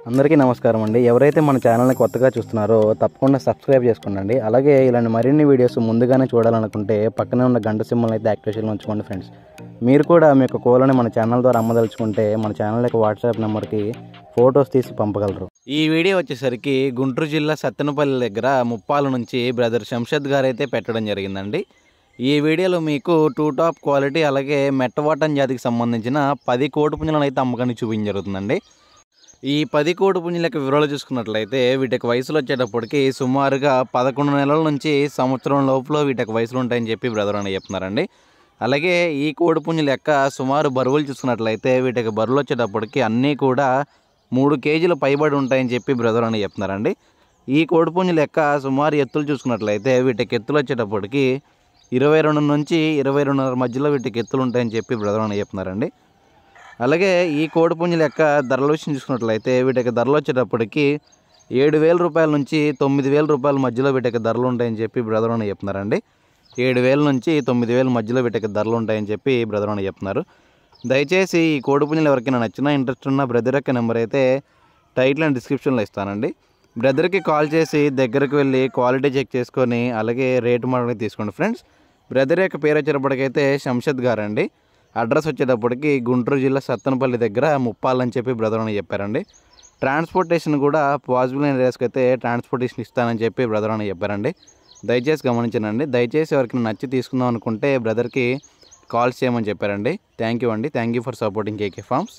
అందరికీ నమస్కారం అండి. ఎవరైతే మన ఛానల్ని కొత్తగా చూస్తున్నారో తప్పకుండా సబ్స్క్రైబ్ చేసుకోండి. అలాగే ఇలాంటి మరిన్ని వీడియోస్ ముందుగానే చూడాలనుకుంటే పక్కనే ఉన్న గంట సింబల్ని అయితే యాక్టివేషన్లో ఉంచుకోండి ఫ్రెండ్స్. మీరు కూడా మీ యొక్క కోళ్ళని మన ఛానల్ ద్వారా అమ్మదలుచుకుంటే మన ఛానల్ యొక్క వాట్సాప్ నెంబర్కి ఫొటోస్ తీసి పంపగలరు. ఈ వీడియో వచ్చేసరికి గుంటూరు జిల్లా సత్తెనపల్లి దగ్గర ముప్పాల నుంచి బ్రదర్ శంషద్ గారు అయితే పెట్టడం జరిగిందండి. ఈ వీడియోలో మీకు టూ టాప్ క్వాలిటీ అలాగే మెట్టవాటన్ జాతికి సంబంధించిన 10 కోడి పుంజులను అయితే అమ్మకానికి చూపించడం జరుగుతుందండి. ఈ 10 కోడి పుంజుల యొక్క వివరాలు చూసుకున్నట్లయితే వీటికి వయసులు వచ్చేటప్పటికి సుమారుగా 11 నెలల నుంచి సంవత్సరం లోపల వీటికి వయసులు ఉంటాయని చెప్పి బ్రదర్ అని చెప్తున్నారండి. అలాగే ఈ కోడి పుంజుల యొక్క సుమారు బరువులు చూసుకున్నట్లయితే వీటికి బరువులు వచ్చేటప్పటికి అన్నీ కూడా 3 కేజీలు పైబడి ఉంటాయని చెప్పి బ్రదర్ అని చెప్తున్నారండి. ఈ కోడి పుంజుల యొక్క సుమారు ఎత్తులు చూసుకున్నట్లయితే వీటికి ఎత్తులు వచ్చేటప్పటికి 22 నుంచి 22.5 మధ్యలో వీటికి ఎత్తులు ఉంటాయని చెప్పి బ్రదర్ అని చెప్తున్నారండి. అలాగే ఈ కోడి పుంజుల యొక్క ధరల విషయం చూసుకున్నట్లయితే వీటికి ధరలు వచ్చేటప్పటికి 7,000 రూపాయల నుంచి 9,000 రూపాయల మధ్యలో వీటికి ధరలు ఉంటాయని చెప్పి బ్రదర్ అని చెప్తున్నారండి. 7,000 నుంచి 9,000 మధ్యలో వీటికి ధరలు ఉంటాయని చెప్పి బ్రదర్ అని చెప్తున్నారు. దయచేసి ఈ కోడి పుంజులు ఎవరికైనా నచ్చినా ఇంట్రెస్ట్ ఉన్న బ్రదర్ యొక్క నెంబర్ అయితే టైటిల్ అండ్ డిస్క్రిప్షన్లో ఇస్తానండి. బ్రదర్కి కాల్ చేసి దగ్గరికి వెళ్ళి క్వాలిటీ చెక్ చేసుకొని అలాగే రేటు మాటకి తీసుకోండి ఫ్రెండ్స్. బ్రదర్ యొక్క పేరు వచ్చేటప్పటికైతే శంషద్ గారు అండి. అడ్రస్ వచ్చేటప్పటికి గుంటూరు జిల్లా సత్తెనపల్లి దగ్గర ముప్పాల్ అని చెప్పి బ్రదర్ అని చెప్పారండి. ట్రాన్స్పోర్టేషన్ కూడా పాసిబుల్ అయిన ఏరియాస్కి అయితే ట్రాన్స్పోర్టేషన్ ఇస్తానని చెప్పి బ్రదర్ అని చెప్పారండి. దయచేసి గమనించండి. దయచేసి ఎవరికి నచ్చి తీసుకుందాం అనుకుంటే బ్రదర్కి కాల్స్ చేయమని చెప్పారండి. థ్యాంక్ యూ అండి. Thank you for supporting KK forms.